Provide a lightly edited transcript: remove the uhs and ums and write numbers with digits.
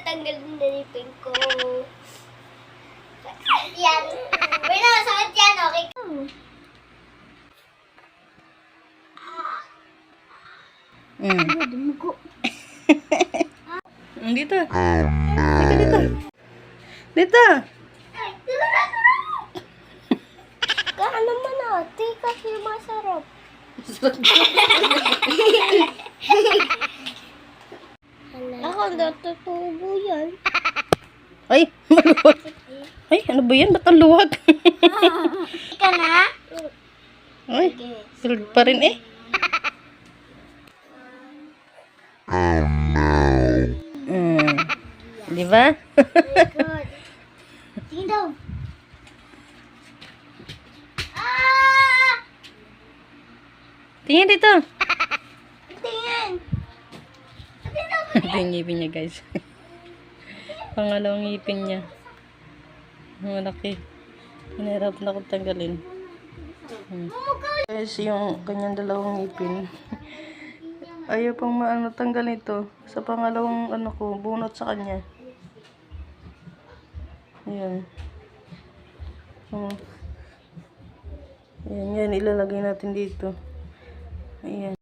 tanggalin na ngipin ko. Sakit yan. Wait lang, sakit yan. Okay. Dumugo. Dito. Dito. Dito. Kaan naman ate kasi masarap. Ako, natutubo yan. Ay, maluwag. Ay, ano ba yan? Ba't ang luwag? Ika na? Ay, silid pa rin eh. Di ba? Good. Tingin daw. Ah! Tingin dito. Tingin. Ito yung ngipin niya, guys. Pangalawang ngipin niya. Malaki. Hinahirap na akong tanggalin. Guys, yung kanyang dalawang ngipin. Ayaw pang tanggal ito. Sa pangalawang ko, bunot sa kanya. Ayan. Ayan, yan. Ilalagay natin dito. Ayan.